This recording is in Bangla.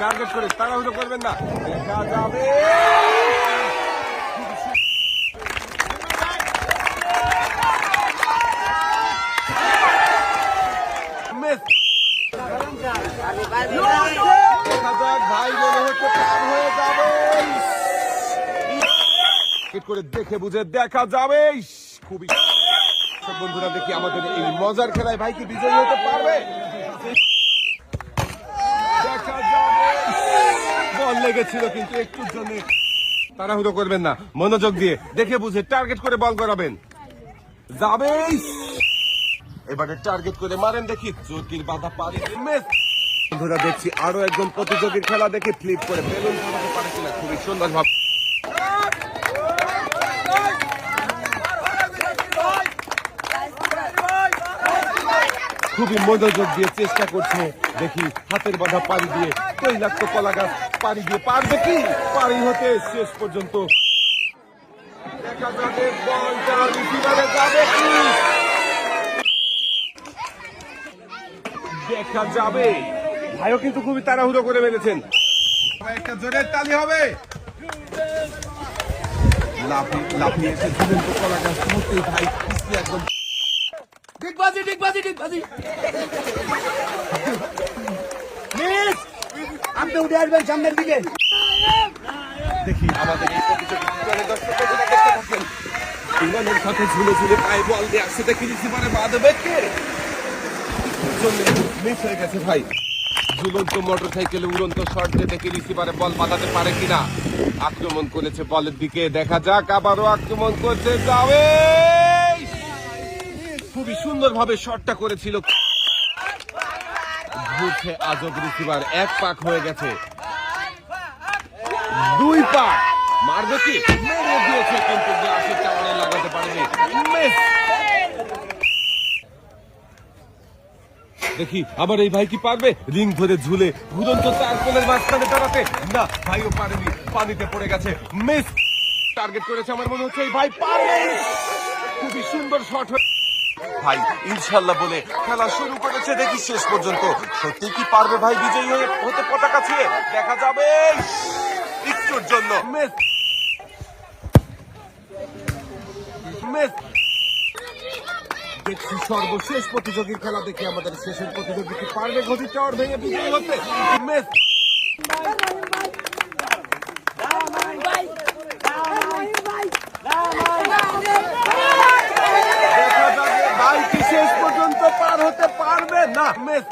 টার্গেট করে তাড়াহুড়ো করবেন না, দেখা যাবে। ভাই মনে হচ্ছে পার হয়ে যাবে, করে দেখে বুঝে দেখা যাবে। খুবই বন্ধুরা, দেখি আমাদের এই মজার খেলায় ভাই কি বিজয়ী হতে পারবে? দেখা যাবে। বল লেগেছিল কিন্তু একটুর জন্য। তাড়াহুড়ো করবেন না, মনোযোগ দিয়ে দেখে বুঝে টার্গেট করে বল করাবেন। যাবে, এবারে টার্গেট করে মারেন দেখি। চোরকির বাধা পারি মিস। বন্ধুরা দেখছি আরো একজন প্রতিযোগীর খেলা দেখে ফ্লিপ করে বেলুন ফাটাতে পারে কিনা। খুবই সুন্দর ভাবে খুবই মনোযোগ দিয়ে চেষ্টা করছে। দেখি হাতের বাধা পাড়ি দিয়ে তৈলাক্ত কলা গাছ পাড়ি দিয়ে পারবে কি পাড়ি হতে শেষ পর্যন্ত। দেখা যাবে বলটা রিসিভারে যাবে কি দেখা যাবে। ভাইও কিন্তু খুবই তাড়াহুড়ো করে মেরেছেন। একটা জোরের তালি হবে। লাফিয়ে এসে ঝুলন্ত কলা গাছ মুহূর্তেই ভাই একদম ডিগবাজি মিস, আপনি উঠে আসবেন সামনের দিকে। দেখি আমাদের এই প্রতিযোগী দেখতে পাচ্ছেন ইংল্যান্ডের সাথে ঝুলে ঝুলে পায়ে বল দিয়ে আসছে। দেখি রিসিভারে বাঁধবে কে, মিস হয়ে গেছে ভাই। ঝুলন্ত মোটর সাইকেলে উড়ন্ত শট দিয়ে দেখি রিসিভারে বল বাঁধাতে পারে কিনা। আক্রমণ করেছে বলের দিকে, দেখা যাক আবারও আক্রমণ করতে যাবে। খুবই সুন্দর ভাবে শটটা করেছিল। ঘুরছে আজব রিসিভার, এক পাক হয়ে গেছে, দুই পাক মারবে কি মেরে দিয়েছে কিন্তু গ্লাসের টাওয়ারে লাগাতে পারেনি। মিস। দেখি আবার এই ভাই কি পারবে রিং ধরে ঝুলে ঘুরন্ত চার কোণের মাঝখানে দাঁড়াতে। না, ভাইও পারেনি, পানিতে পড়ে গেছে। মিস। টার্গেট করেছে আমার মনে হচ্ছে এই ভাই পারবে। খুবই সুন্দর শট ভাই, ইনশাল্লাহ বলে খেলা শুরু করেছে। দেখি শেষ পর্যন্ত সত্যি কি পারবে ভাই বিজয়ী হতে পতাকা ছুঁয়ে। দেখা যাবে একটুর জন্য মিস। দেখছি সর্বশেষ প্রতিযোগীর খেলা দেখে আমাদের শেষের প্রতিযোগী কি পারবে গতির টাওয়ার ভেঙে বিজয়ী হতে। মিস। দেখা যাবে ভাই কি শেষ পর্যন্ত পার হতে পারবে না। মিস।